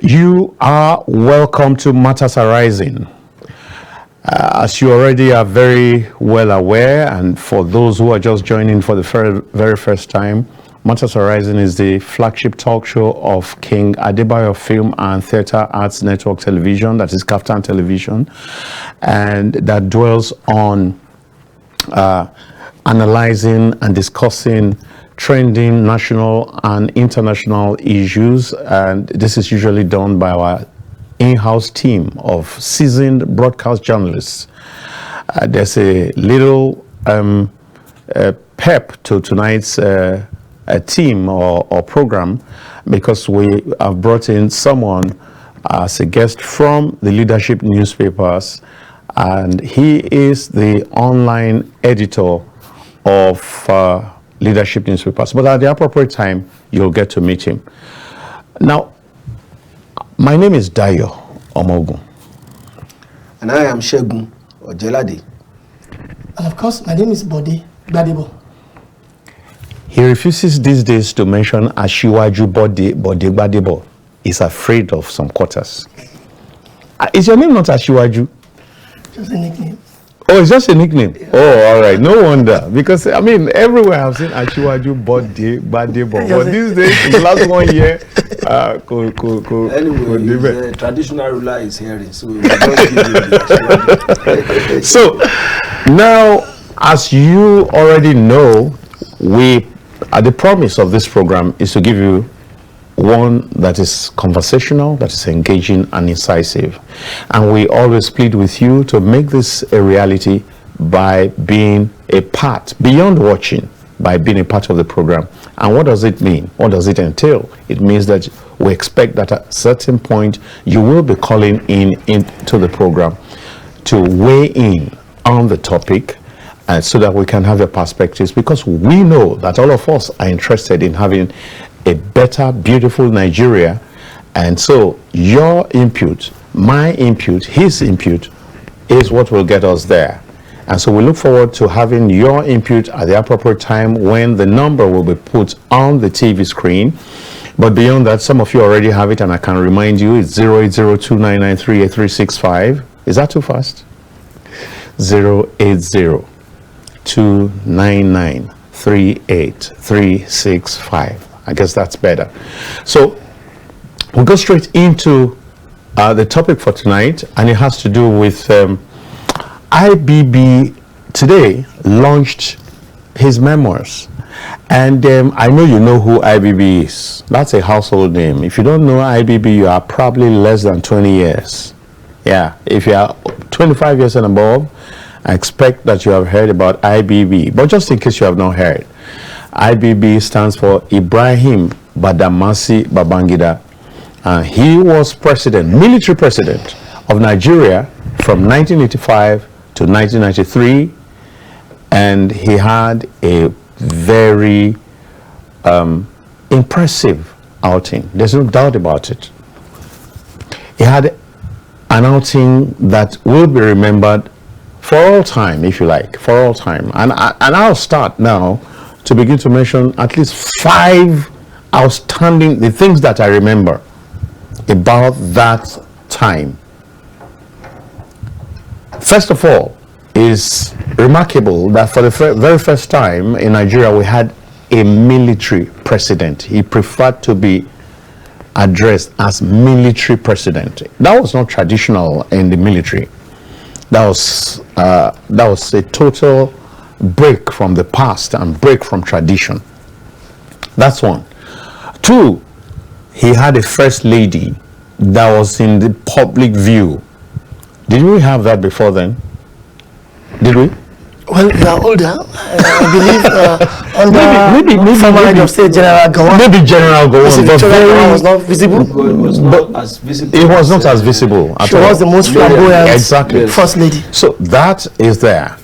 You are welcome to Matters Arising. As you already are very well aware, and for those who are just joining for the very first time, Matters Arising is the flagship talk show of King Adebayo Film and Theatre Arts Network Television, that is KAFTAN Television, and that dwells on analyzing and discussing trending national and international issues, and this is usually done by our in-house team of seasoned broadcast journalists. There's a little pep to tonight's team or program, because we have brought in someone as a guest from the leadership newspapers, and he is the online editor of leadership newspapers. But at the appropriate time, you'll get to meet him. Now, my name is Dayo Omoogun. And I am Segun Ojelade. And of course, my name is Bode, Gbadebo. He refuses these days to mention Ashiwaju Bode Gbadebo. He's afraid of some quarters. Is your name not Ashiwaju? Just a nickname. Oh, it's just a nickname. Yeah. Oh, all right. No wonder. Because, I mean, everywhere I've seen Ashiwaju Bode Gbadebo. But these days, in the last 1 year, anyway, the traditional ruler is hearing, so we don't give him. So, now, as you already know, the promise of this program is to give you one that is conversational, that is engaging and incisive. And we always plead with you to make this a reality by being a part, beyond watching, by being a part of the program. And what does it mean? What does it entail? It means that we expect that at a certain point you will be calling into the program to weigh in on the topic, so that we can have your perspectives, because we know that all of us are interested in having a better, beautiful Nigeria. And so your input, my input, his input is what will get us there. And so we look forward to having your input at the appropriate time when the number will be put on the TV screen. But beyond that, some of you already have it, and I can remind you, it's 08029938365. Is that too fast? 08029938365. I guess that's better. So we'll go straight into the topic for tonight, and it has to do with IBB today launched his memoirs. And I know you know who IBB is. That's a household name. If you don't know IBB, you are probably less than 20 years. Yeah, if you are 25 years and above, I expect that you have heard about IBB. But just in case you have not heard, IBB stands for Ibrahim Badamasi Babangida. He was president, military president of Nigeria from 1985 to 1993, and he had a very impressive outing. There's no doubt about it. He had an outing that will be remembered for all time, if you like, for all time. And I'll start now to begin to mention at least 5 outstanding, the things that I remember about that time. First of all, is remarkable that for the very first time in Nigeria, we had a military president. He preferred to be addressed as military president. That was not traditional in the military. That was a total break from the past and break from tradition. That's one. 2, he had a first lady that was in the public view. Did we have that before then? Did we? Well, we are older. I believe under former head of state, General Gowon. Maybe General Gowon, but was not visible. It was not as visible. It was not as visible at She all. was the most flamboyant first lady. So that is there.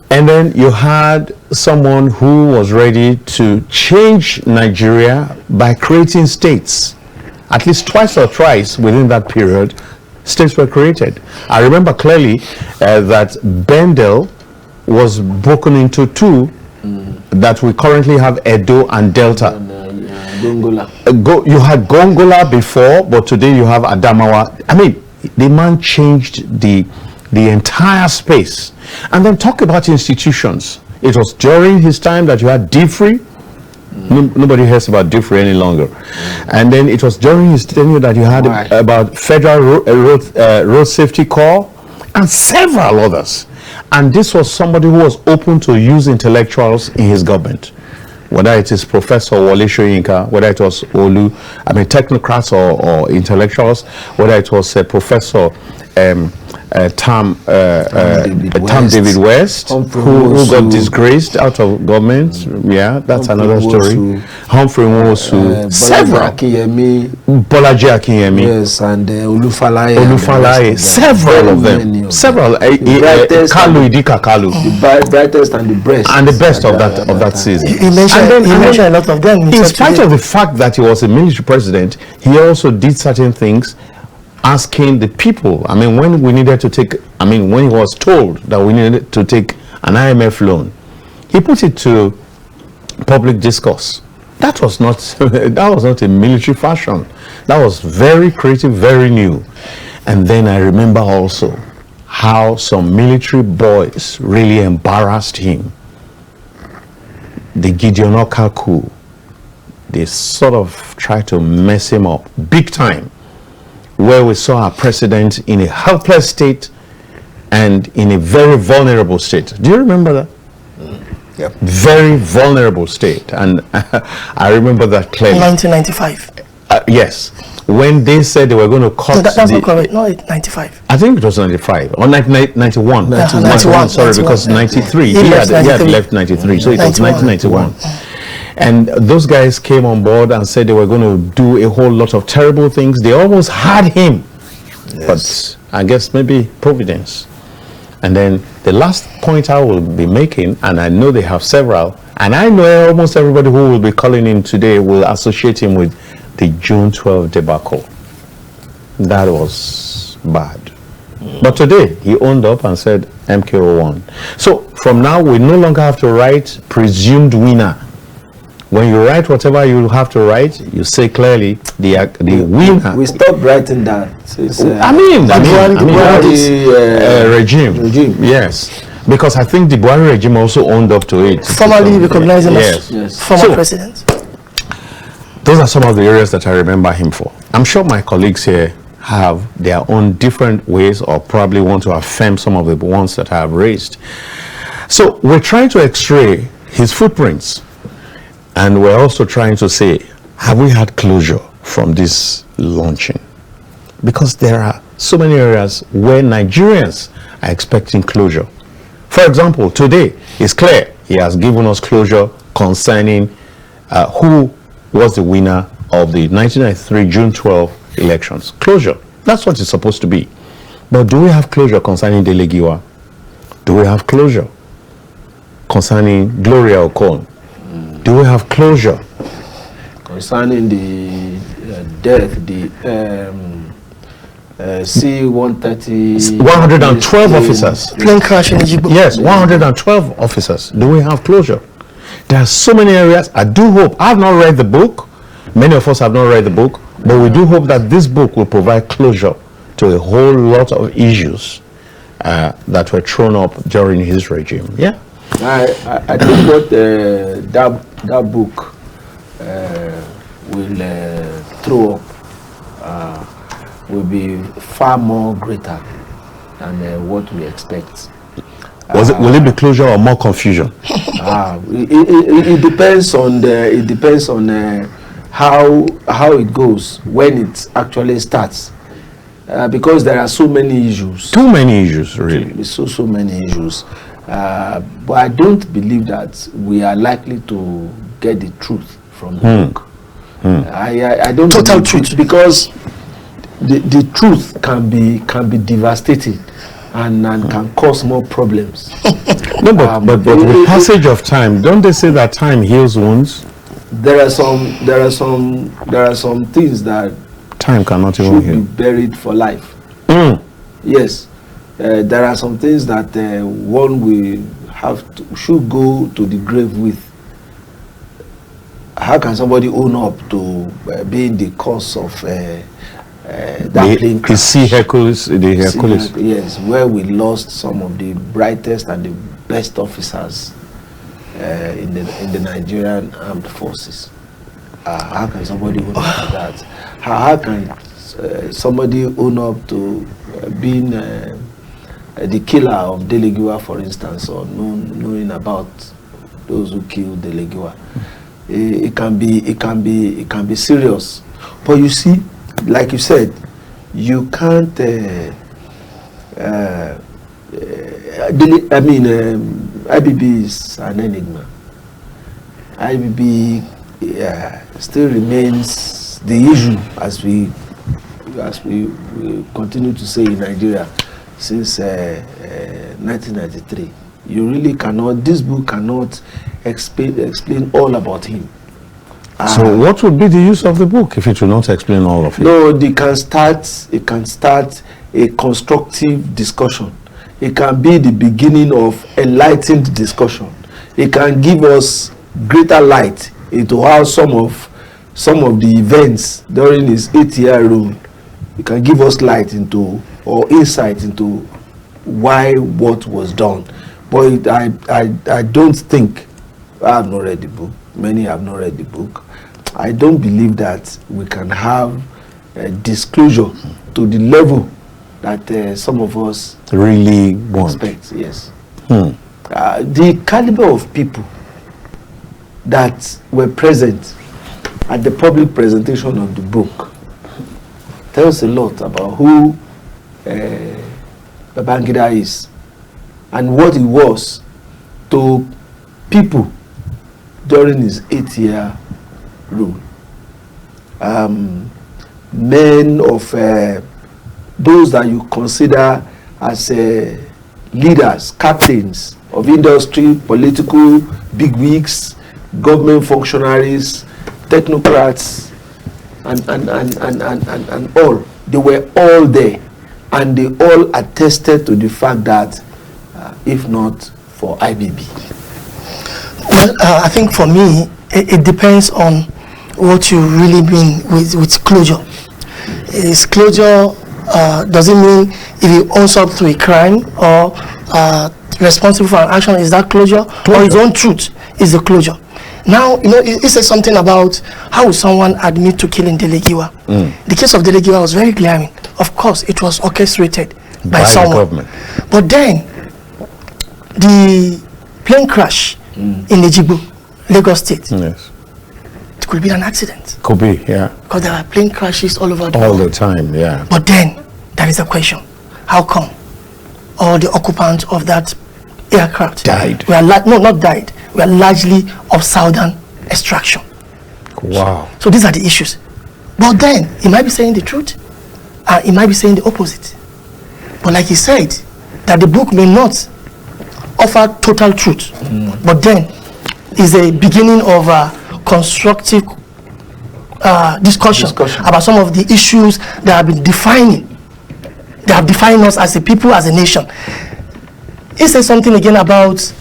And then you had someone who was ready to change Nigeria by creating states. At least twice or thrice within that period, states were created. I remember clearly that Bendel was broken into 2, that we currently have Edo and Delta. Gongola. You had Gongola before, but today you have Adamawa. I mean, the man changed the entire space. And then talk about institutions. It was during his time that you had DFRI. Nobody hears about DFRI any longer. And then it was during his tenure that you had about Federal Road Safety Corps and several others. And this was somebody who was open to use intellectuals in his government. Whether it is Professor Wole Soyinka, whether it was technocrats or intellectuals, whether it was Professor Tam David West, who got disgraced out of government. Yeah, that's another story. Humphrey Nwosu, several. Bolaji Akinyemi. Yes, and Olufalaye, several of them. Several. Kalu Idika Kalu. The brightest and the best. And the best of that season. He mentioned a lot of them. In spite of the fact that he was a military president, he also did certain things, asking the people, when we needed to take, when he was told that we needed to take an IMF loan, he put it to public discourse. That was not a military fashion. That was very creative, very new. And then I remember also how some military boys really embarrassed him. The Gideon Okaku, they sort of tried to mess him up big time, where we saw our president in a helpless state and in a very vulnerable state. Do you remember that? Yep. Very vulnerable state. And I remember that clearly. 1995. Yes. When they said they were going to cut... No, that's not correct. No, it's 95. I think it was 95. Or 91. 91. Sorry, because 93. He had left 93. So it was 1991. And those guys came on board and said they were going to do a whole lot of terrible things. They almost had him. Yes. But I guess maybe Providence. And then the last point I will be making, and I know they have several, and I know almost everybody who will be calling in today will associate him with the June 12 debacle. That was bad. But today, he owned up and said MKO won. So from now, we no longer have to write presumed winner. When you write whatever you have to write, you say clearly the winner. We stopped writing that. So it's, regime. Yes. Because I think the Buhari regime also owned up to it. Formally recognizing us former president. Those are some of the areas that I remember him for. I'm sure my colleagues here have their own different ways or probably want to affirm some of the ones that I have raised. So we're trying to x-ray his footprints. And we're also trying to say, have we had closure from this launching? Because there are so many areas where Nigerians are expecting closure. For example, today, it's clear he has given us closure concerning who was the winner of the 1993 June 12 elections. Closure. That's what it's supposed to be. But do we have closure concerning Delegiwa? Do we have closure concerning Gloria Okon? Do we have closure concerning the death, the C-130... 112 officers. Plane crash in Egypt. Yes, 112 officers. Do we have closure? There are so many areas. I do hope, I have not read the book. Many of us have not read the book. But we do hope that this book will provide closure to a whole lot of issues that were thrown up during his regime. Yeah. I think what that book will throw up will be far more greater than what we expect. Will it be closure or more confusion? It depends on how it goes when it actually starts. Because there are so many issues. Too many issues, really. So many issues. But I don't believe that we are likely to get the truth from the book. I don't total truth, because the truth can be devastating and can cause more problems. No, but with passage of time, don't they say that time heals wounds? There are some things that time cannot even heal. Should be buried for life. Yes. There are some things that one will should go to the grave with. how can somebody own up to being the cause of that plane crash? The Hercules. Yes, where we lost some of the brightest and the best officers in the Nigerian armed forces. How can somebody own up to that? How can somebody own up to being the killer of Delegiwa, for instance, or knowing about those who killed Delegiwa? It can be serious. But you see, like you said, you can't. IBB is an enigma. IBB still remains the issue as we continue to say in Nigeria since 1993. You really cannot. This book cannot explain all about him. So what would be the use of the book if it will not explain all of it? No, it can start a constructive discussion. It can be the beginning of enlightened discussion. It can give us greater light into how some of the events during his 8-year rule. It can give us light into or insight into why what was done. But I don't think, I have not read the book. Many have not read the book. I don't believe that we can have a disclosure to the level that some of us really want. Expect. Yes. The caliber of people that were present at the public presentation of the book tells a lot about who Babangida is and what he was to people during his 8-year rule. Men of those that you consider as leaders, captains of industry, political bigwigs, government functionaries, technocrats, and all. They were all there, and they all attested to the fact that if not for IBB. Well, I think for me, it depends on what you really mean with closure. Is closure, does it mean if he owns up to a crime or responsible for an action, is that closure? Or his own truth is the closure? Now, it says something about how would someone admit to killing Delegiwa. The case of Delegiwa was very glaring. Of course, it was orchestrated by someone. The government. But then, the plane crash in Ejibo, Lagos State, yes, it could be an accident. Could be, yeah. Because there are plane crashes all over the all world. the time, yeah. But then, there is a question. How come all the occupants of that aircraft died? No, not died. We are largely of southern extraction. Wow. So these are the issues. But then, he might be saying the truth, and he might be saying the opposite. But like he said, that the book may not offer total truth, but then is a beginning of a constructive discussion about some of the issues that have been defined us as a people, as a nation. He says something again about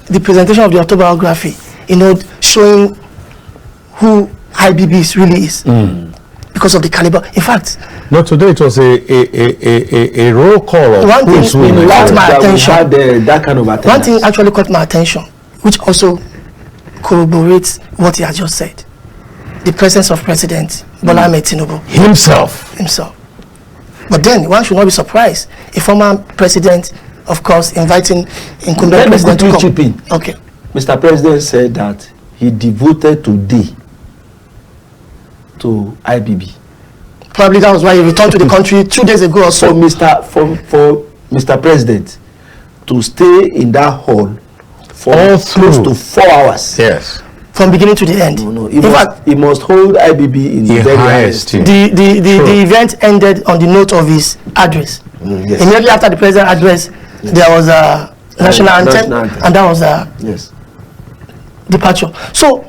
the presentation of the autobiography, showing who IBB really is because of the caliber. In fact, no, today it was a roll call of one thing caught my attention. That kind of attention. One thing actually caught my attention, which also corroborates what he has just said: the presence of President Bola Ahmed Tinubu himself. But then one should not be surprised. A former president, of course, inviting incumbent president to come. Okay. Mr. President said that he devoted today to IBB. Probably that was why he returned to the country 2 days ago or so. For Mr. President to stay in that hall for close to 4 hours. Yes. From beginning to the end. No. He must hold IBB in the very highest. The event ended on the note of his address. Yes. Immediately after the president's address, there was a national anthem, and that was a departure. So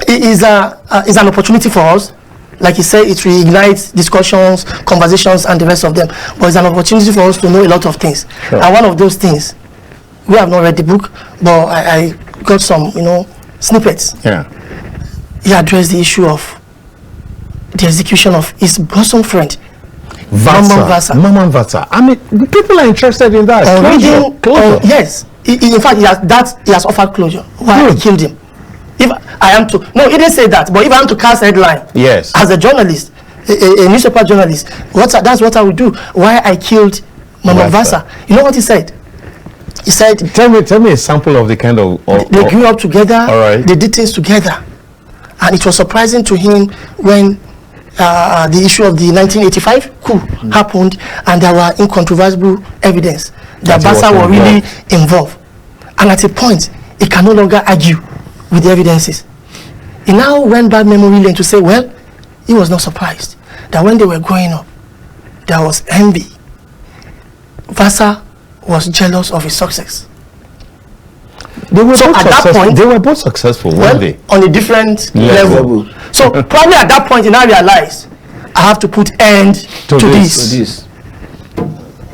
it is an opportunity for us. Like he said, it reignites discussions, conversations, and the rest of them. But it's an opportunity for us to know a lot of things. Sure. And one of those things, we have not read the book, but I got some, snippets. Yeah. He addressed the issue of the execution of his bosom friend, Maman Vasa. I mean, people are interested in that. Closure. Yes. In fact, he has offered closure. Why he killed him? If I am to, no, he didn't say that, but if I am to cast headline, yes, as a journalist, a newspaper journalist, that's what I would do. Why I killed Maman Vasa? You know what he said? He said, tell me a sample of the kind of they grew up together. All right. They did things together, and it was surprising to him when the issue of the 1985 coup happened, and there were incontrovertible evidence that Vasa were really involved. And at a point, he can no longer argue with the evidences. He now went back memory lane to say, well, he was not surprised that when they were growing up, there was envy. Vasa was jealous of his success. They were so both at that point, they were both successful, weren't they? On a different level. So probably at that point, he now realized, I have to put end to this.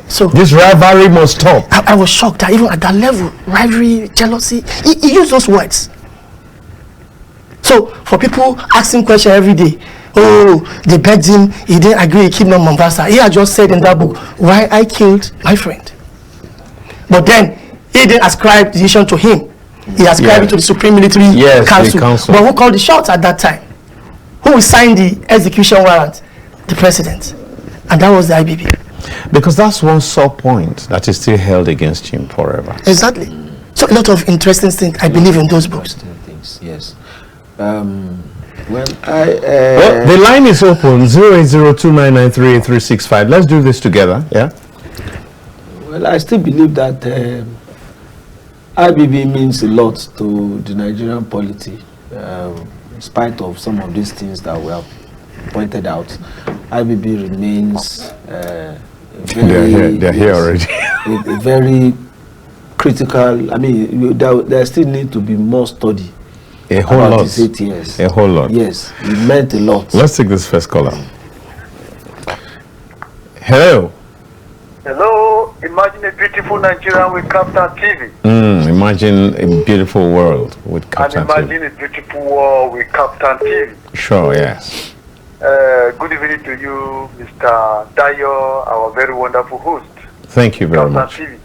So this rivalry must stop. I was shocked that even at that level, rivalry, jealousy, he used those words. So for people asking questions every day, oh, they begged him, he didn't agree, he killed Maman Vasa. He had just said in that book, why I killed my friend. But then he didn't ascribe the decision to him. He ascribed it to the Supreme Military Council. But who called the shots at that time? Who signed the execution warrant? The president. And that was the IBB. Because that's one sore point that is still held against him forever. Exactly. So a lot of interesting things, I believe, in those books. Yes. Well, the line is open, 08029938365. Let's do this together, yeah? Well, I still believe that IBB means a lot to the Nigerian polity, in spite of some of these things that we have pointed out. IBB remains they're here already. a very critical. I mean, there still need to be more study. A whole lot. These 8 years. A whole lot. Yes, it meant a lot. Let's take this first caller. Hello. Hello, imagine a beautiful Nigerian with KAFTANTV. Imagine a beautiful world with KAFTAN. And imagine a beautiful world with KAFTANTV. Sure, yes. Good evening to you, Mr. Dayo, our very wonderful host. Thank you very much. TV.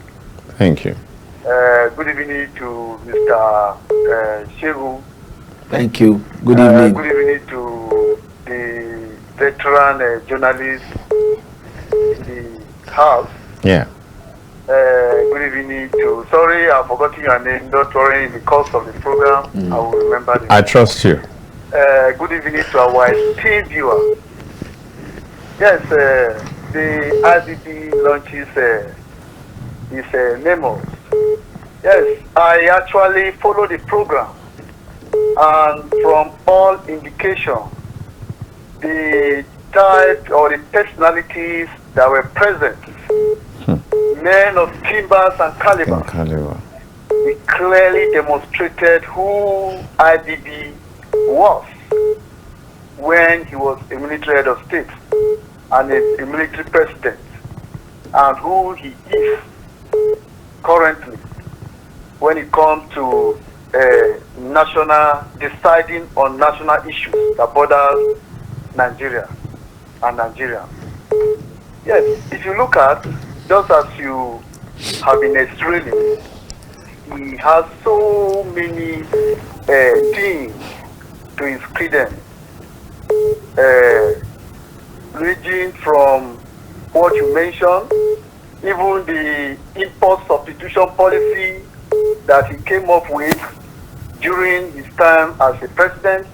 Thank you. Good evening to Mr. Segun. Thank you. Good evening. Good evening to the veteran journalist in the house. Yeah. Good evening to, sorry, I've forgotten your name, don't worry, in the course of the program, I will remember it. I trust you. Good evening to our esteemed viewer. Yes, the IBB launches its Memoirs. Yes, I actually follow the program, and from all indication, the type or the personalities that were present, men of timbers and caliber, they clearly demonstrated who IBB was when he was a military head of state and a military president, and who he is currently when it comes to deciding on national issues that borders Nigeria and Nigeria. Yes, if you look at, just as you have been explaining, he has so many things to his credence, ranging from what you mentioned, even the import substitution policy that he came up with during his time as a president.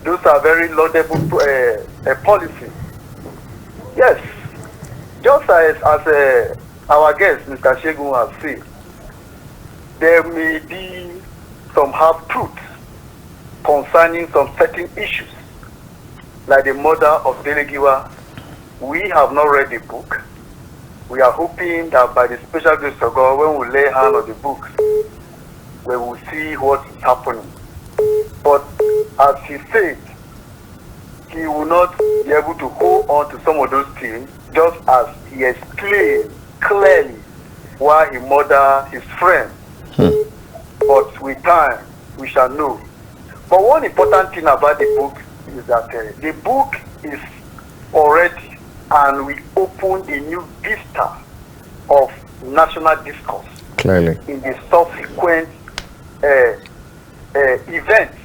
Those are very laudable policies. Yes, just as our guest, Mr. Segun, has said, there may be some half-truths concerning some certain issues, like the murder of Delegiwa. We have not read the book. We are hoping that by the special grace of God, when we lay hand on the book, we will see what is happening. But as he said, he will not be able to hold on to some of those things, just as he explained clearly why he murdered his friend. But with time, we shall know But one important thing about the book is that the book is already, and we open a new vista of national discourse. Clearly. In the subsequent events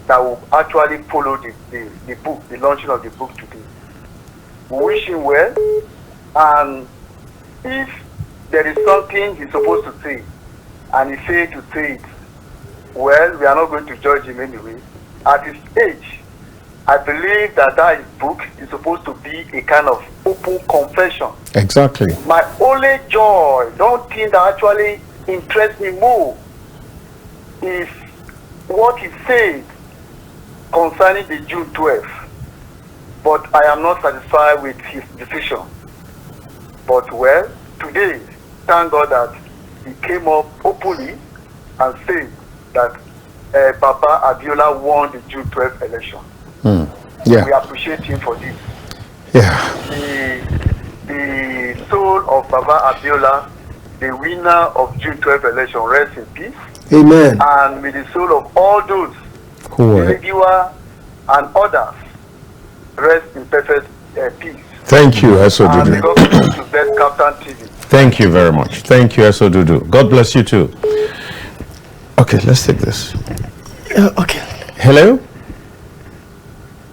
that will actually follow the book, the launching of the book today. We wish him well, and if there is something he's supposed to say, and he failed to say it, well, we are not going to judge him anyway. At his age, I believe that his book is supposed to be a kind of open confession. Exactly. My only joy, don't think that actually interests me more, is what he said concerning the June 12th. But I am not satisfied with his decision. But well, today, thank God that he came up openly and said that Baba Abiola won the June 12th election. Yeah. We appreciate him for this. Yeah. The soul of Baba Abiola, the winner of June 12th election, rests in peace. Amen. And may the soul of all those, Who are Ilediwa and others, rest in perfect peace. Thank you, Esodudu. And God to bless KAFTAN TV. Thank you very much. Thank you, Esodudu. God bless you too. Okay, let's take this. Okay. Hello?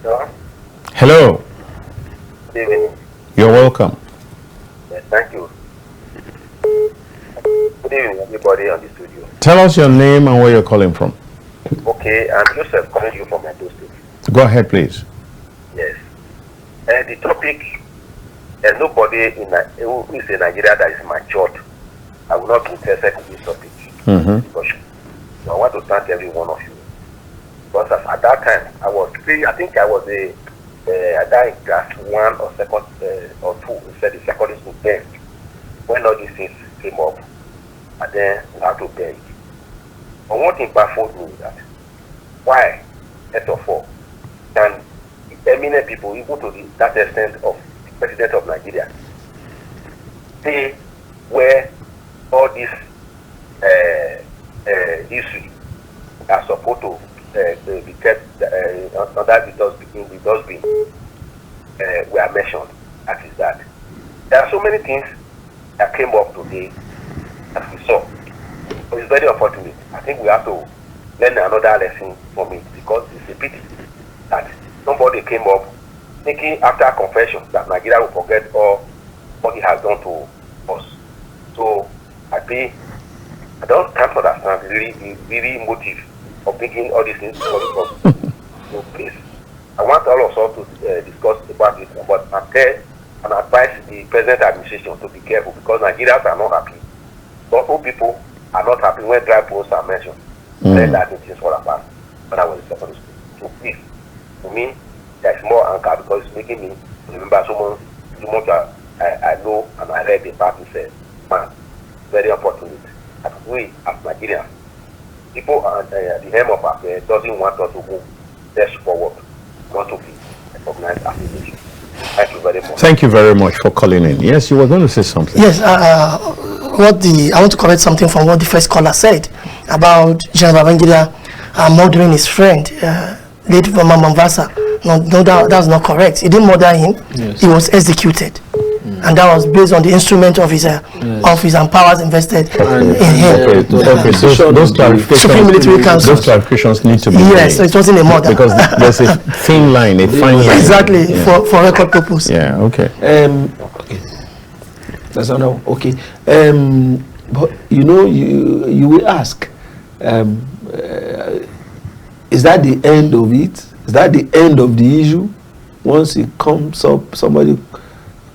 Hello? Hello. Good evening. You're welcome. Yes, thank you. Good evening, everybody on the studio. Tell us your name and where you're calling from. Okay, I'm Joseph calling you from Edo State. Go ahead, please. Yes. And the topic, nobody who is in Nigeria that is matured, I will not be interested in this topic. Because I want to thank every one of you. Because at that time, I think I was I died in class 1 or 2 or 2, instead of secondary school then, when all these things came up, and then we had to beg. But one thing baffled me that, why, first of all, can eminent people, even to that extent of the president of Nigeria, say where all this history are supposed to be kept under the dustbin were mentioned. That is that. There are so many things that came up today that we saw. But it's very unfortunate. I think we have to learn another lesson from it, because it's a pity that somebody came up thinking after confession that Nigeria will forget all what he has done to us. So can't understand the really motive of thinking all these things for the problem. So please, I want all of us to discuss about it, but and advise the present administration to be careful, because Nigerians are not happy. Thoughtful people are not happy when dry bones are mentioned. Then that things fall apart. When I was in secondary school. So please, to me, there's more anger, because it's making me remember so much I know and I read the part said, man, very unfortunate that we as Nigerians, people at the helm of our doesn't want us to move steps forward, want to be recognized as a nation. Thank you very much. Thank you very much for calling in. Yes, you were going to say something. Yes, I want to correct something from what the first caller said about General Babangida murdering his friend, late Mama Mambasa. No, that's not correct. He didn't murder him. Yes. He was executed. And that was based on the instrument of his powers invested in him. Those clarifications need to be made. So it wasn't a murder. Because there's a thin line, a fine line. Exactly, for record purpose. Yeah, okay. Okay. That's another. Okay. But you will ask, is that the end of it? Is that the end of the issue? Once it comes up, somebody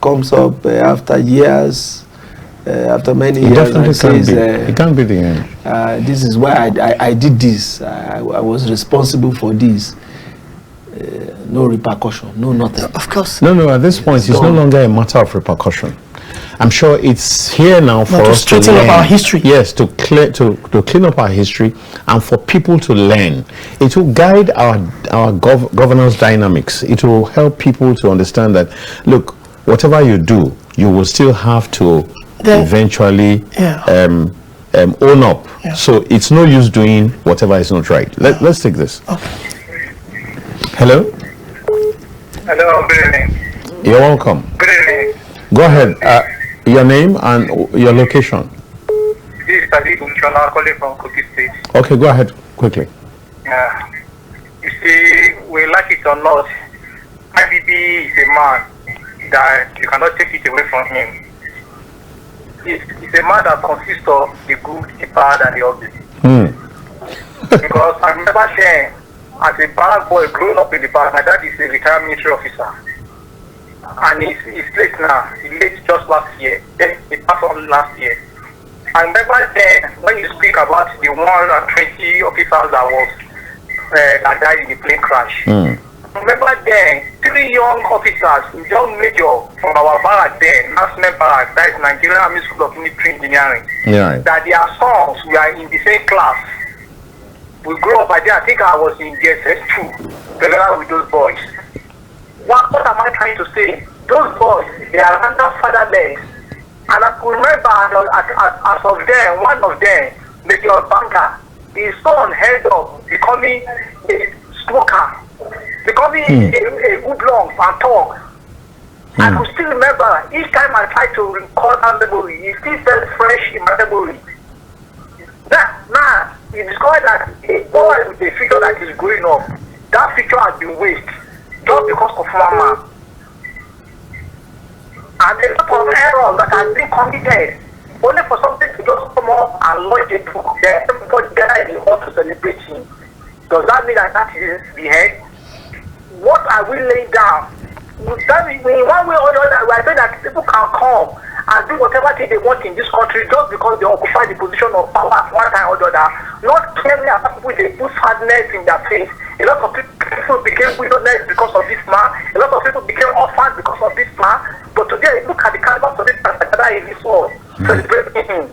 comes up after years, after many years, and says, it can't be the end. This is why I did this. I was responsible for this. No repercussion, no nothing. Of course. No, at this point, it's no longer a matter of repercussion. I'm sure it's here now for us to straighten up our history. Yes, to clean up our history, and for people to learn. It will guide our governance dynamics. It will help people to understand that, look, whatever you do, you will still have to eventually own up. Yeah. So it's no use doing whatever is not right. Let's take this. Okay. Hello? Hello, good evening. You're welcome. Good evening. Go ahead. Your name and your location. This is Segun calling from Kogi State. Okay, go ahead quickly. You see, we like it or not, IBB is a man that you cannot take it away from him. It's a man that consists of the good, the bad, and the ugly. Because I remember saying, as a bad boy growing up in the past, my dad is a retired military officer. And he's late now. He late just last year. Then he passed on last year. I remember then when you speak about the 120 officers that was that died in the plane crash. Remember then 3 young officers, young major from our barrack then, national barrack, that is Nigerian Army School of Military Engineering. Yeah. That their sons were in the same class. We grew up, I think I was in DSS2 together with those boys. What am I trying to say? Those boys, they are under fatherless. And I could remember as of them, one of them, Major Banker, his son held up, becoming a smoker, becoming a hoodlum and talk. I could still remember, each time I tried to recall that memory, it still felt fresh in my memory. Now, you discover that a boy with a figure that is growing up, that figure has been wasted just because of one man. And a lot of errors that has been committed only for something to just come up and launch a book. Then everybody gather in the hall to celebrate him. Does that mean that is the head? What are we laying down? That means in one way or the other, we are saying that people can come and do whatever thing they want in this country just because they occupy the position of power at one time or the other. Not caring about people, they put sadness in their face. A lot of people became widowless because of this man. A lot of people became orphans because of this man. But today, look at the caliber of this man that in this world, celebrating him.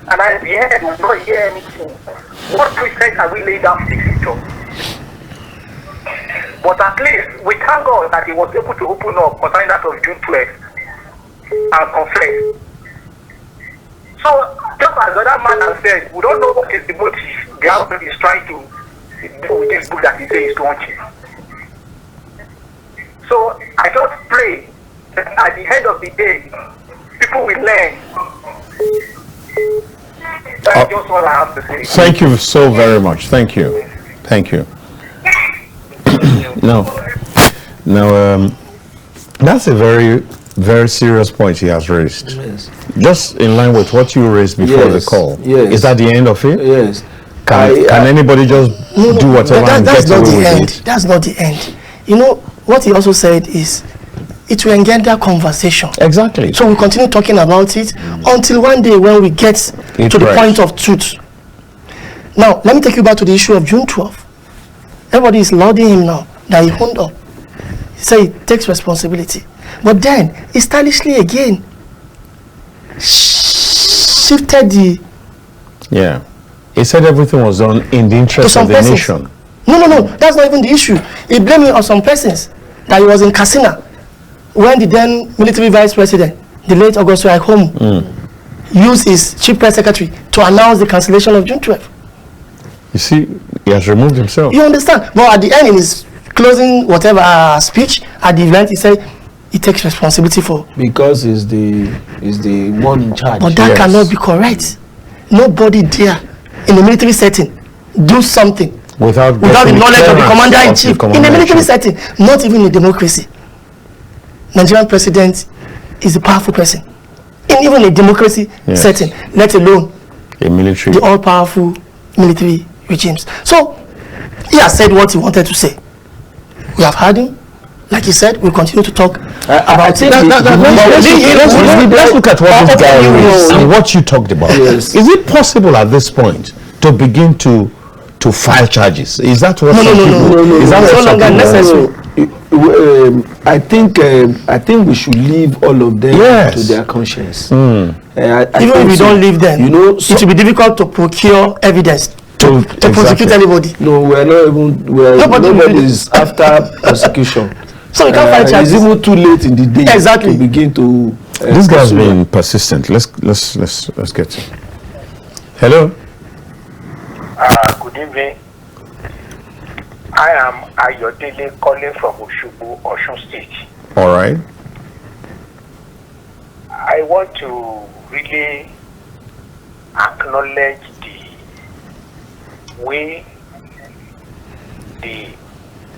And at the end, we will not hear anything. What pretext are we laying down for the future? But at least, we thank God that he was able to open up concerning that of June 12th and confess. So, just as the other man has said, we don't know what is the motive the government is trying to do with this book that he says is launching. So, I just pray that at the end of the day, people will learn. That's just all I have to say. Thank you so very much. Thank you. Thank you. Now, that's a very, very serious point he has raised. Yes. Just in line with what you raised before the call. Yes. Is that the end of it? Yes. Can anybody just do whatever and that's get not away the with end. it? That's not the end. You know, what he also said is, it will engender conversation. Exactly. So we continue talking about it until one day when we get to the point of truth. Now, let me take you back to the issue of June 12th. Everybody is lauding him now that he owned up. He said he takes responsibility. But then, he stylishly again shifted the... Yeah. He said everything was done in the interest of the nation. No, that's not even the issue. He blamed it on some persons that he was in Katsina when the then military vice president, the late August Home, used his chief press secretary to announce the cancellation of June 12th. You see, he has removed himself. You understand? But at the end, in his closing whatever speech at the event, he said he takes responsibility for. Because he's the one in charge. But that cannot be correct. Nobody there in a military setting do something without the knowledge of the commander-in-chief in a military setting, not even in democracy. Nigerian president is a powerful person in even a democracy setting, let alone a military, the all-powerful military regimes. So he has said what he wanted to say. We have heard him. Like he said, we'll continue to talk about it. Let's look at what this guy raised and what you talked about. Yes. Is it possible at this point to begin to file charges? Is that what No. Is that it's no longer necessary. I think we should leave all of them to their conscience. Even if we don't leave them, it will be difficult to procure evidence to prosecute anybody. No, we're not even. Nobody is after prosecution. So we can't fight charges. It's even too late in the day to begin to. This guy's been persistent. Let's get it. Hello. Good evening. I am Ayodele calling from Oshubu, Osun State. All right. I want to really acknowledge the way the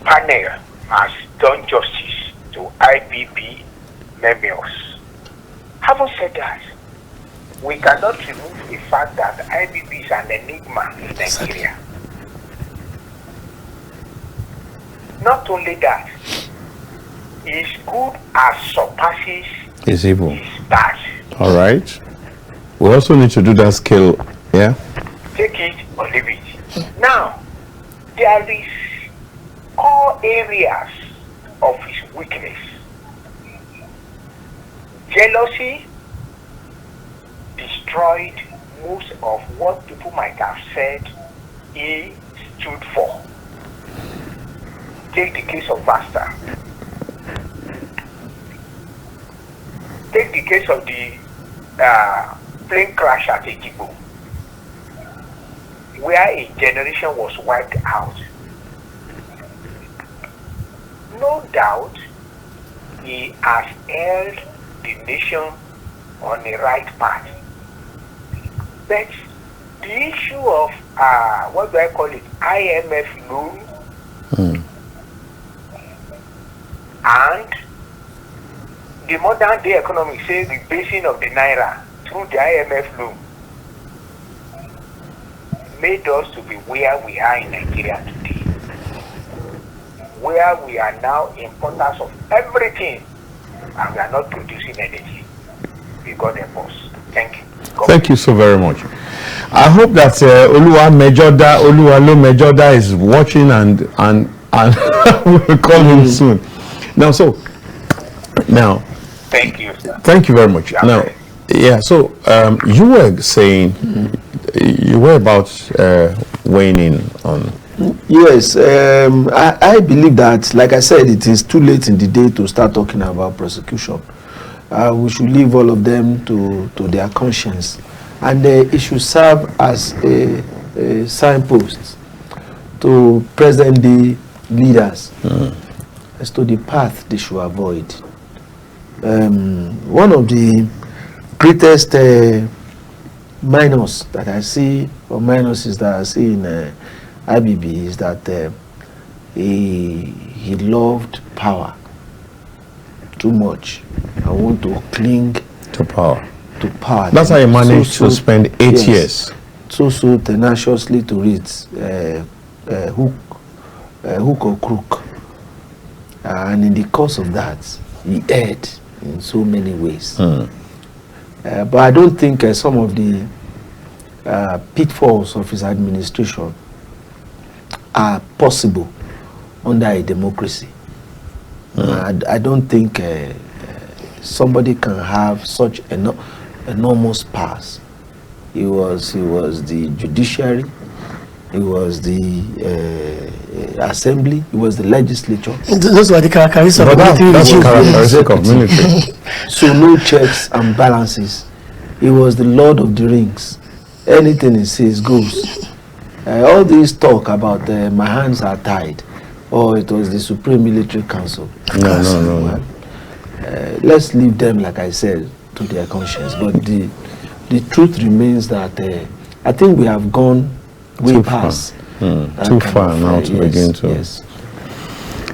panel has done justice to IBB Memoirs. Having said that, we cannot remove the fact that IBB is an enigma in Nigeria. Not only that, his good as surpasses Is evil. his bad. All right. We also need to do that scale. Yeah. Take it or leave it. Now, there is core areas of his weakness. Jealousy destroyed most of what people might have said he stood for. Take the case of Vasta. Take the case of the plane crash at Ejibo, where a generation was wiped out. No doubt he has held the nation on the right path. But the issue of what do I call it, IMF loan and the modern day economy says the basing of the naira through the IMF loan made us to be where we are in Nigeria today, where we are now importers of everything and we are not producing energy. We got them us. Thank you. Thank you so very much. I hope that Oluwa Mejoda, Oluwalo Mejoda is watching and we'll call him soon. Now, thank you, sir. Thank you very much. Now, yeah. So you were saying you were about weighing in on. Yes, I believe that, like I said, it is too late in the day to start talking about prosecution. We should leave all of them to their conscience, and it should serve as a signpost to present-day leaders as to the path they should avoid. One of the greatest minuses that I see in IBB is that he loved power too much. I want to cling to power. That's how he managed to spend 8 years. So tenaciously to reach hook or crook. And in the course of that, he erred in so many ways. But I don't think some of the pitfalls of his administration are possible under a democracy. I don't think somebody can have such enormous powers. He was the judiciary, he was the assembly, he was the legislature. Those were the characteristics of the military. So no checks and balances. He was the Lord of the Rings. Anything he says goes. All this talk about my hands are tied, or it was the Supreme Military Council. No. Let's leave them, like I said, to their conscience. But the truth remains that I think we have gone way past. Too far now to begin to. Yes.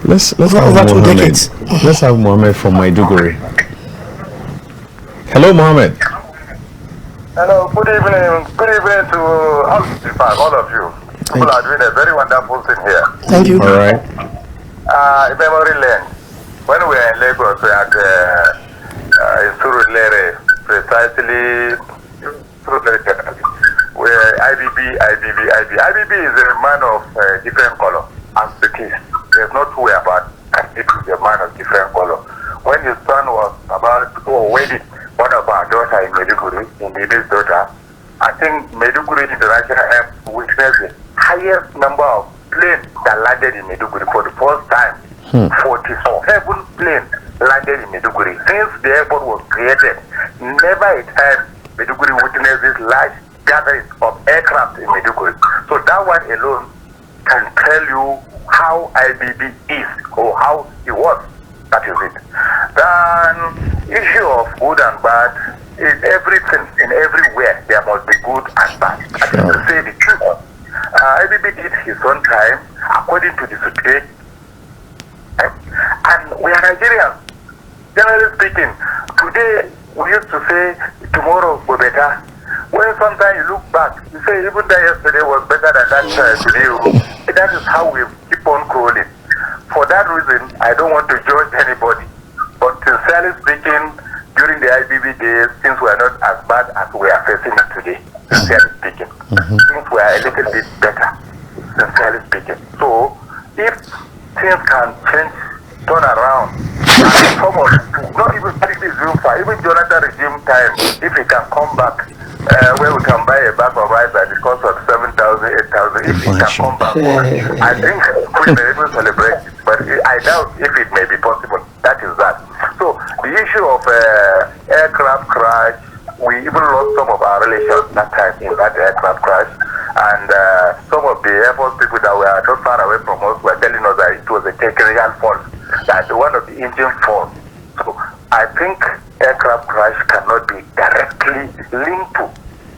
Let's have Mohammed. Let's have Mohammed from Maiduguri. Hello, Mohammed. Hello, good evening. Good evening to all of you. People are doing a very wonderful thing here. Thank you. All right. Memory lane. When we were in Lagos, we had in Surulere, precisely where IBB is a man of different color. As the case, there's no two way about it. Is a man of different color. When his son was about to wedding one of our daughter in Maiduguri, in his daughter, I think Maiduguri International Airport witnessed the highest number of planes that landed in Maiduguri for the first time. 47 planes landed in Maiduguri. Since the airport was created, never a time Maiduguri witnessed this large gatherings of aircraft in Maiduguri. So that one alone can tell you how IBB is or how it was. That is it. The issue of good and bad is everything in everywhere. There must be good and bad. I think to say the truth, IBB did his own time according to the situation. And we are Nigerians. Generally speaking, today we used to say tomorrow will be better. When sometimes you look back, you say even that yesterday was better than that today. That is how we keep on crawling. For that reason, I don't want to judge anybody. But sincerely speaking, during the IBB days, things were not as bad as we are facing it today. Sincerely speaking, things were a little bit better. Sincerely speaking. So, if things can change, turn around, and some of, not even this room for even Jonathan regime time, if he can come back, where we can buy a bag of rice at the cost of 7,000, 8,000, if he can come back, I think we may even celebrate it. But I doubt if it may be possible. That is that. So the issue of aircraft crash, we even lost some of our relations that time in that aircraft crash. And some of the Air Force people that were not far away from us were telling us that it was a technical fault, that one of the engine fault. So I think aircraft crash cannot be directly linked to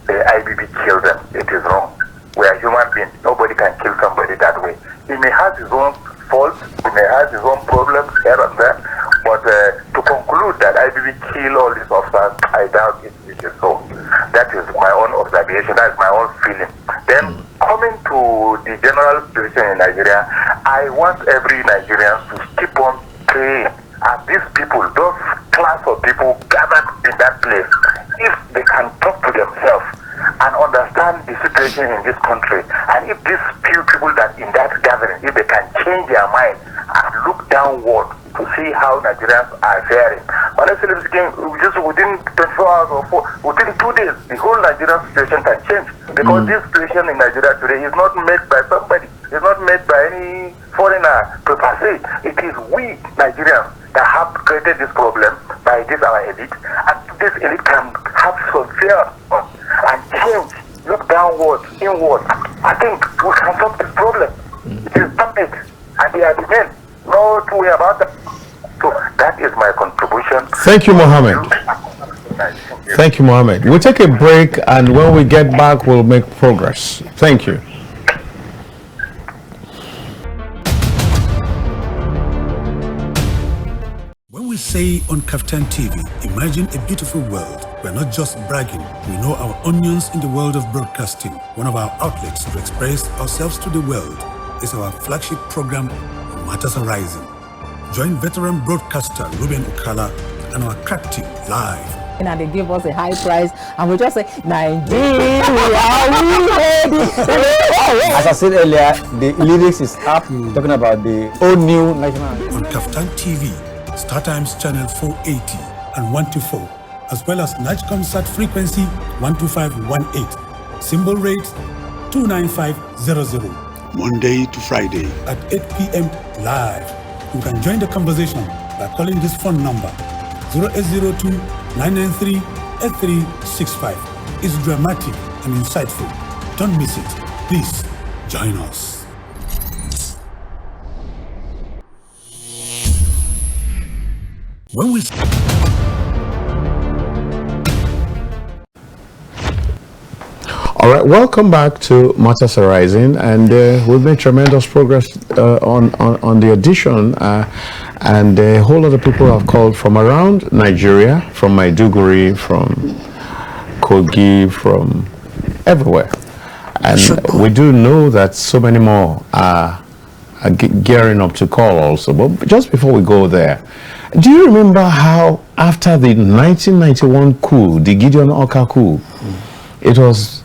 the IBB kill them. It is wrong. We are human beings. Nobody can kill somebody that way. He may have his own faults, he may have his own problems here and there, but to conclude that IBB kill all these officers, I doubt it is so. That is my own observation, that is my own feeling. Then coming to the general situation in Nigeria, I want every Nigerian to keep on praying as these people, those class of people gathered in that place, if they can talk to themselves and understand the situation in this country, and if these few people that in that gathering, if they can change their mind and look downward to see how Nigerians are faring. Honestly speaking, just within 24 hours or within 2 days, the whole Nigerian situation can change. Because this situation in Nigeria today is not made by somebody, it's not made by any foreigner per se. It is we Nigerians that have created this problem by this our elite, and this elite can have some fear and change, look downward, inward. I think we can solve this problem. It is damage, and they are the men. No two way about that. So that is my contribution. Thank you, Mohammed. Thank you, Mohammed. We'll take a break, and when we get back, we'll make progress. Thank you. When we say on KAFTAN TV, imagine a beautiful world, we're not just bragging, we know our onions in the world of broadcasting. One of our outlets to express ourselves to the world is our flagship program, Matters Arising. Join veteran broadcaster Ruben Okala and our crack team live. And they give us a high price, and we just say, Nigeria, we ready? As I said earlier, the lyrics is up, talking about the old new national. On KAFTAN TV, Startimes channel 480 and 124, as well as NIGCOMSAT frequency 12518, symbol rate 29500. Monday to Friday at 8 p.m. live. You can join the conversation by calling this phone number 0802 993 8365. It's dramatic and insightful. Don't miss it. Please join us. When we All right, welcome back to Matters Arising, and we've made tremendous progress on the audition, and a whole lot of people have called from around Nigeria, from Maiduguri, from Kogi, from everywhere, and we do know that so many more are gearing up to call also. But just before we go there, do you remember how after the 1991 coup, the Gideon Oka coup, it was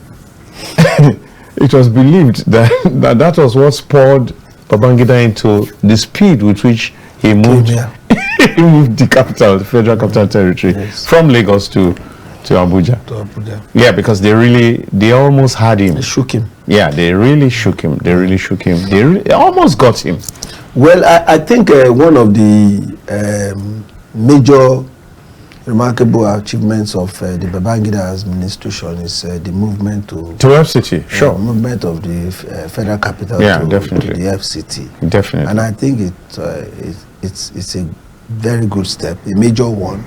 it was believed that was what spurred Babangida into the speed with which he moved, he moved the capital, the Federal Capital Territory, from Lagos to Abuja. Yeah, because they almost had him. They shook him. Yeah, they really shook him. They almost got him. Well, I think one of the major remarkable achievements of the Babangida administration is the movement to FCT, sure. Movement of the federal capital to definitely. the FCT. Definitely. And I think it's a very good step, a major one,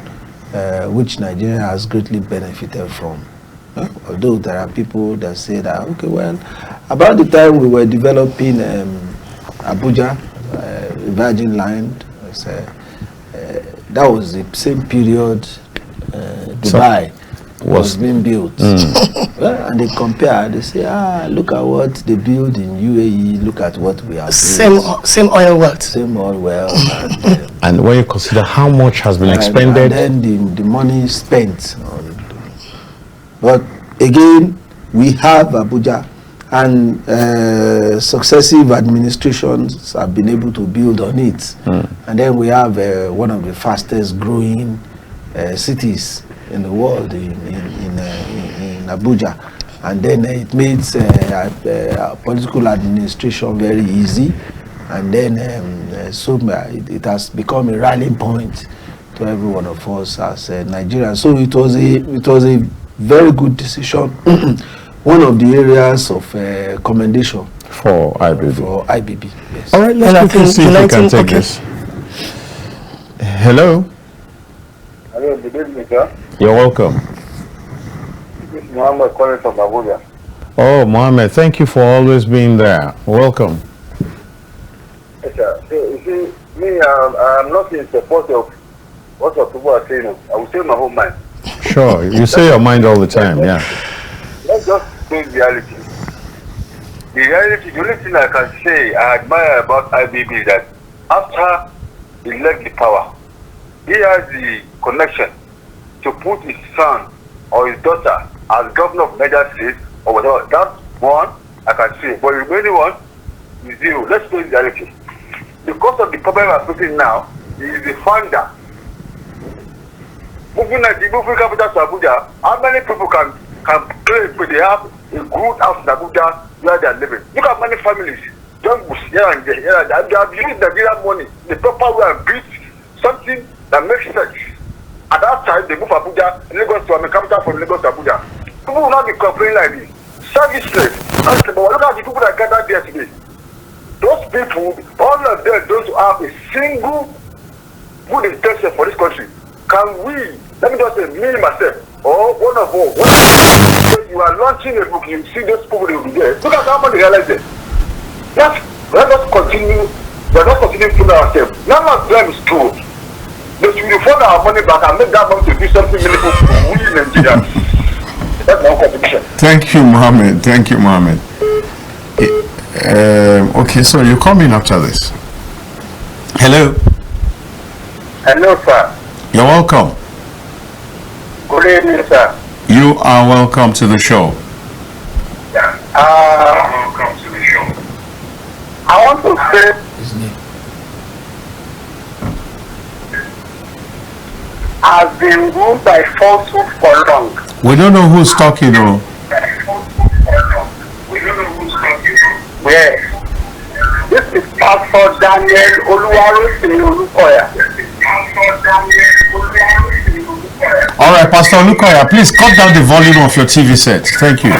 which Nigeria has greatly benefited from. Although there are people that say that, okay, well, about the time we were developing Abuja, Virgin Land, that was the same period Dubai was being built. Well, and they compare, they say, look at what they build in UAE, look at what we have built. Same oil wealth. Same oil wealth. And when you consider how much has been expended. And then the money spent on. But again, we have Abuja, and successive administrations have been able to build on it. And then we have one of the fastest growing cities in the world in Abuja. And then it makes political administration very easy. And then so it has become a rallying point to every one of us as Nigerians. So it was a very good decision. One of the areas of commendation for IBB. Yes. All right, let's quickly see if we can take this. Hello. Hello, good evening, sir. You're welcome. This is Mohammed calling from Abuja. Oh, Mohammed, thank you for always being there. Welcome. Yes, sir. So, you see, me, I'm not in support of what some people are saying. I will say my whole mind. Sure, you say your mind all the time, yeah. Let's just face reality. The reality, the only thing I can say I admire about IBB is that after he left the power, he has the connection to put his son or his daughter as governor of Niger State or whatever. That's one I can say. But the remaining one is zero. Let's face reality. Because of the problem I'm facing now, he is the founder. Moving capital to Abuja, how many people can claim they have a good house in Abuja where they are living? Look at many families, young here and there, they have used Nigerian money the proper way and built something that makes sense. At that time, they move Abuja, Lagos to capital from Lagos to Abuja. People will not be complaining like this. Serviceless. But look at the people that gathered there today. Those people, all of them don't have a single good intention for this country. Can we, let me just say, me, myself, or one of all, you are launching a book, you see those people, they will be there. Look at how much they realize it. Let us continue, let us continue to ourselves. None of them is true. They should refund our money back and make that money to do something meaningful for we Nigerians. That's my contribution. Thank you, Mohammed. Thank you, Mohammed. Okay, so you come in after this. Hello. Hello, sir. You're welcome. Good evening, sir. You are welcome to the show. Welcome to the show. I want to say His name. I've been ruled by falsehood for long. We don't know who's talking, though. Yes. This is Pastor Daniel Olukoya. All right, Pastor Olukoya, please cut down the volume of your TV set. Thank you.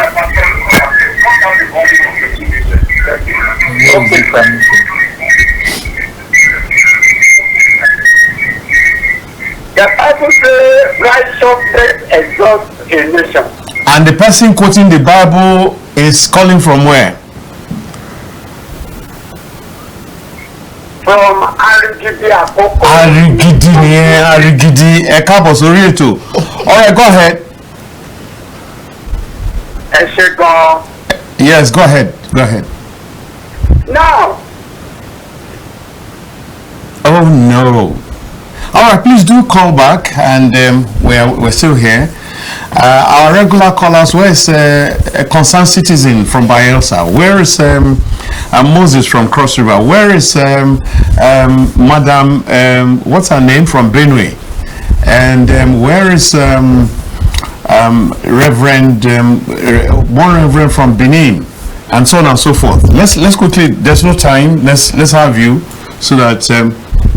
The Bible says righteousness exalts a nation. And the person quoting the Bible is calling from where? From Arigidi Akoko. Arigidi, ẹ káàbọ̀ sórí ètò. All right, go ahead. Segun. Yes, go ahead. Go ahead. Now. Oh no. All right, please do call back, and we're still here. Our regular callers, where is a concerned citizen from Bayelsa? Where is Moses from Cross River? Where is Madam, what's her name, from Benue? And where is Reverend, one Reverend from Benin? And so on and so forth. Let's quickly, there's no time, let's have you, so that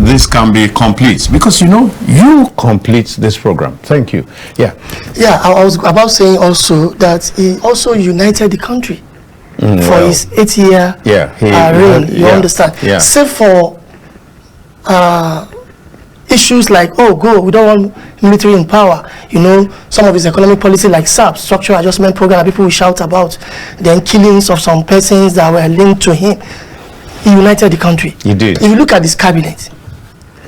this can be complete, because you know you complete this program. Thank you. Yeah. Yeah, I was about saying also that he also united the country for his 8-year reign. You understand? Yeah. Save for issues like, we don't want military in power. You know, some of his economic policy like SAP, structural adjustment program, that people will shout about. Then killings of some persons that were linked to him. He united the country. He did. If you look at this cabinet,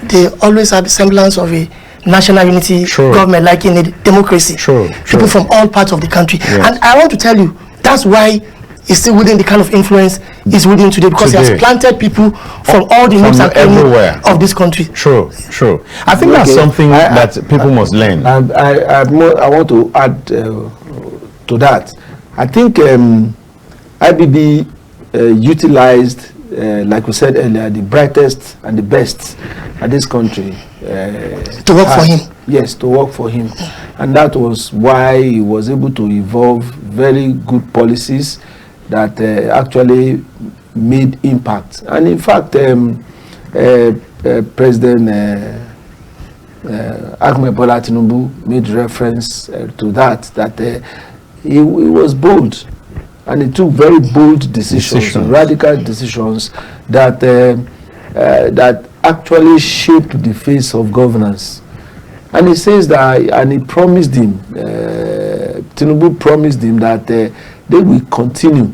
they always have the semblance of a national unity government, like in a democracy. People from all parts of the country. Yes. And I want to tell you, that's why he's still within the kind of influence he's within today, because he has planted people from all the nooks and everywhere of this country. True. I think that's something that people must learn. And I want to add to that. I think IBB utilized, like we said earlier, the brightest and the best at this country to work for him. Yes, to work for him, and that was why he was able to evolve very good policies that actually made impact. And in fact, President Ahmed Bola Tinubu made reference to that he was bold. And he took very bold decisions, radical decisions that that actually shaped the face of governance. And he says that, and he promised him, Tinubu promised him that they will continue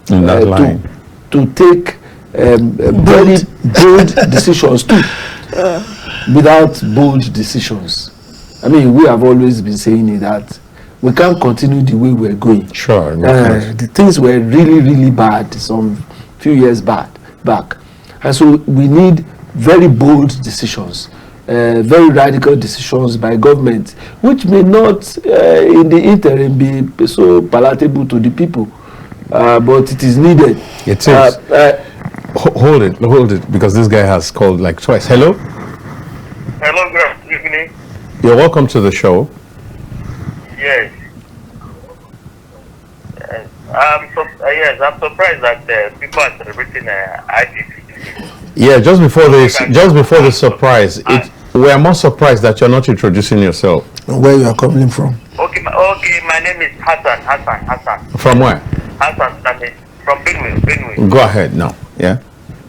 in that line to take very bold decisions too, without bold decisions. I mean, we have always been saying that we can't continue the way we're going. The things were really bad some few years back, and so we need very bold decisions, very radical decisions by government, which may not in the interim be so palatable to the people, but it is needed. It is. Hold it, because this guy has called like twice. Hello, good evening. You're welcome to the show. Yes. I'm surprised that people are celebrating IBB. Yeah, just before the surprise, we are more surprised that you're not introducing yourself. Where you are coming from? Okay, my name is Hassan. From where? Hassan, from Benue. Go ahead now. Yeah.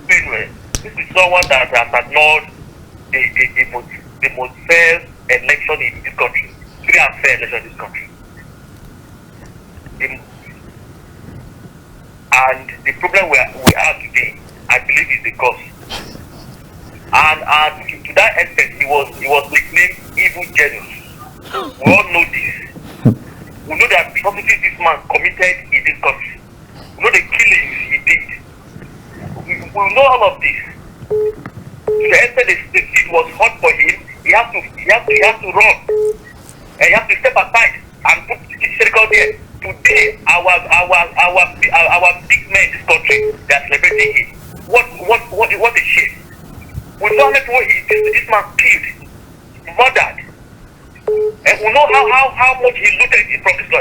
Benue. This is someone that has ignored the most fair election in this country. Free and fair election in this country. And the problem we have today, I believe, is the cause. And to that extent, he was nicknamed evil genius. We all know this. We know that the atrocities this man committed in this country. We know the killings he did. We know all of this. To the extent the seat was hot for him, he has to run. And he has to step aside and put the circle there. Today, our big men in this country, they are celebrating him. What a shame. We know what this man killed, murdered, and we know how much he looted from this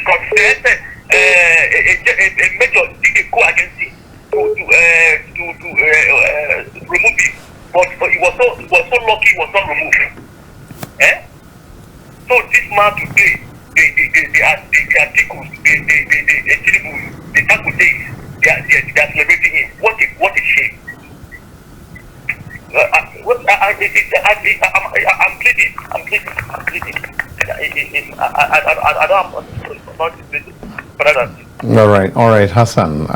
country. A major did a coup against him to remove him, but he was so lucky he was not removed. So this man today, the articles, the days, they are celebrating him. What a shame. I'm pleading. I don't have All right, Hassan.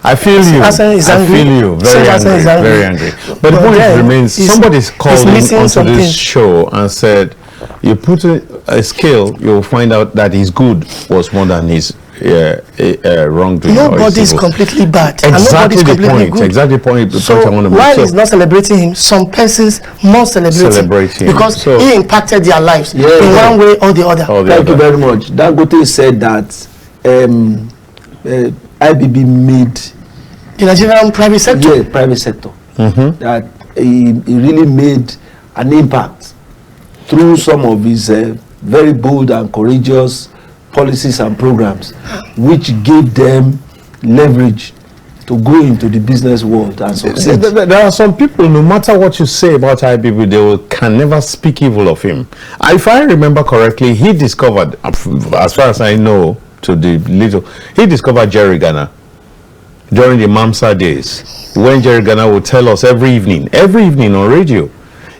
I feel you. Hassan is angry. I feel you. Very angry. But the point remains, somebody's called onto this show and said, you put a scale, you'll find out that his good was more than his wrongdoing. Nobody is completely bad. Exactly the point. Good. Exactly the point. So I want to make. While he's not celebrating him, some persons must celebrate him because he impacted their lives in one way or the other. Thank you very much. Dangote said that IBB made the Nigerian private sector. Yeah, private sector. That he really made an impact through some of his very bold and courageous policies and programs, which gave them leverage to go into the business world and succeed. There are some people, no matter what you say about IBB, can never speak evil of him. If I remember correctly, he discovered, as far as I know, he discovered Jerry Ghana during the MAMSA days, when Jerry Ghana would tell us every evening on radio,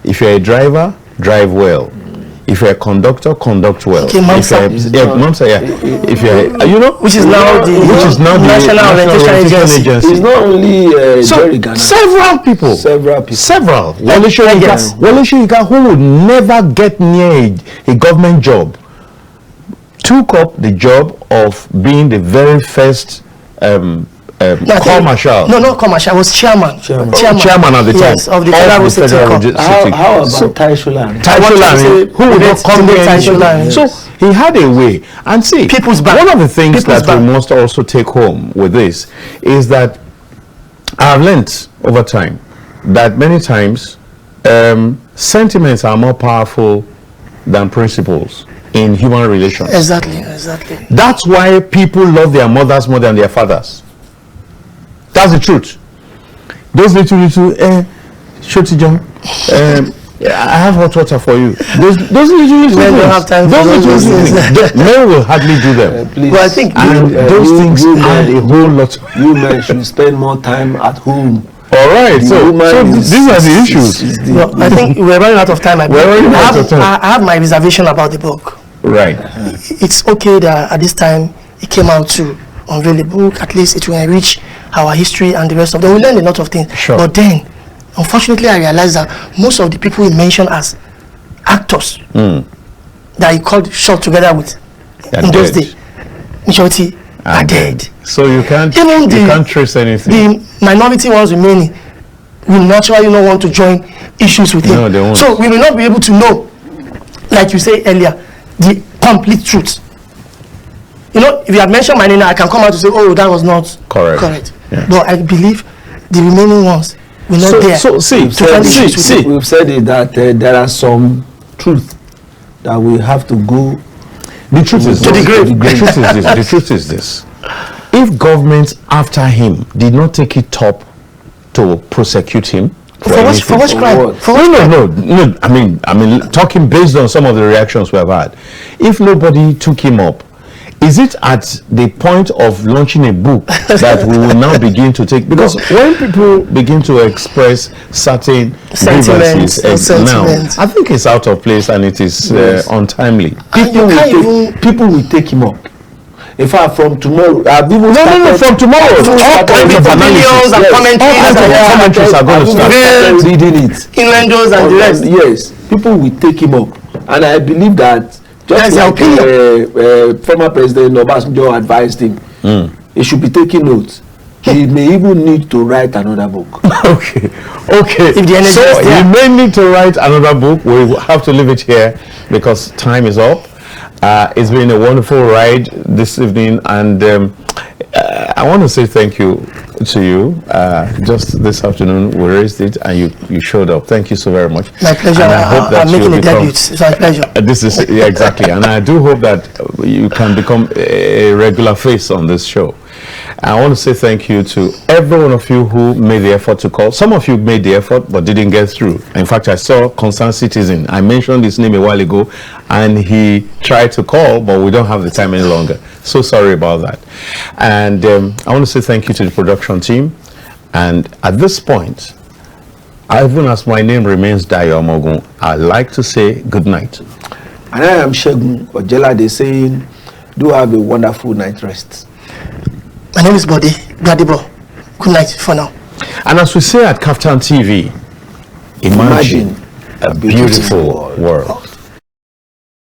if you're a driver, drive well. If you're a conductor, conduct well. Okay, MAMSA. If you're, which is now the National Orientation Agency. It's not only Jerry Ghana. Several people. Wale Soyinka, who would never get near a government job, took up the job of being the very first Corps Marshal. No, not Corps Marshal. I was chairman. Chairman at the time. Yes, of the Federal City Corps. How about Tai Sholari? Who would not come there? So he had a way. And see, one of the things that we must also take home with this is that I've learned over time that many times sentiments are more powerful than principles in human relations. Exactly. That's why people love their mothers more than their fathers. That's the truth. Those little Shoti John, I have hot water for you. Those little men don't have time for those things. Men will hardly do them. Please. Well, I think those things add a whole lot. You men should spend more time at home. All right. So these are the issues. I think we're running out of time. I have my reservation about the book. Right. It's okay that at this time it came out to unveil the book. At least it will enrich our history and the rest of them. We learned a lot of things. Sure. But then, unfortunately, I realized that most of the people we mentioned as actors that he called shot together with in those days, majority are dead. So you can't trace anything. The minority ones remaining will naturally not want to join issues with him. No, they won't. So we will not be able to know, like you said earlier, the complete truth. If you had mentioned my name, I can come out to say, oh, that was not correct. Yeah. But I believe the remaining ones will not dare. So we've said it that there are some truth that we have to go. The truth is to the grave. The truth is this. If government after him did not take it up to prosecute him for what crime? No. I mean, talking based on some of the reactions we have had. If nobody took him up, is it at the point of launching a book that we will now begin to take? Because when people begin to express certain grievances now, I think it's out of place and it is untimely. People will take him up. In fact, from tomorrow, from tomorrow, all kinds of opinions and commentaries are going to start reading it. Innuendos and the rest. Yes, people will take him up, and I believe that. Just like former President Obasanjo advised him, he should be taking notes. He may even need to write another book. Okay. So he may need to write another book. We have to leave it here because time is up. It's been a wonderful ride this evening, and I want to say thank you to you. Just this afternoon we raised it and you showed up. Thank you so very much. My pleasure. And I hope that I'm making a debut. It's my pleasure. This is exactly, and I do hope that you can become a regular face on this show. I want to say thank you to every one of you who made the effort to call. Some of you made the effort but didn't get through. In fact, I saw Concerned Citizen. I mentioned his name a while ago and he tried to call, but we don't have the time any longer. So sorry about that. And I want to say thank you to the production team. And at this point, even as my name remains Dayo Omoogun, I'd like to say good night. And I am Segun Ojelade saying, do have a wonderful night rest. My name is Bode, Gbadebo. Good night for now. And as we say at KAFTANTV, imagine a beautiful world.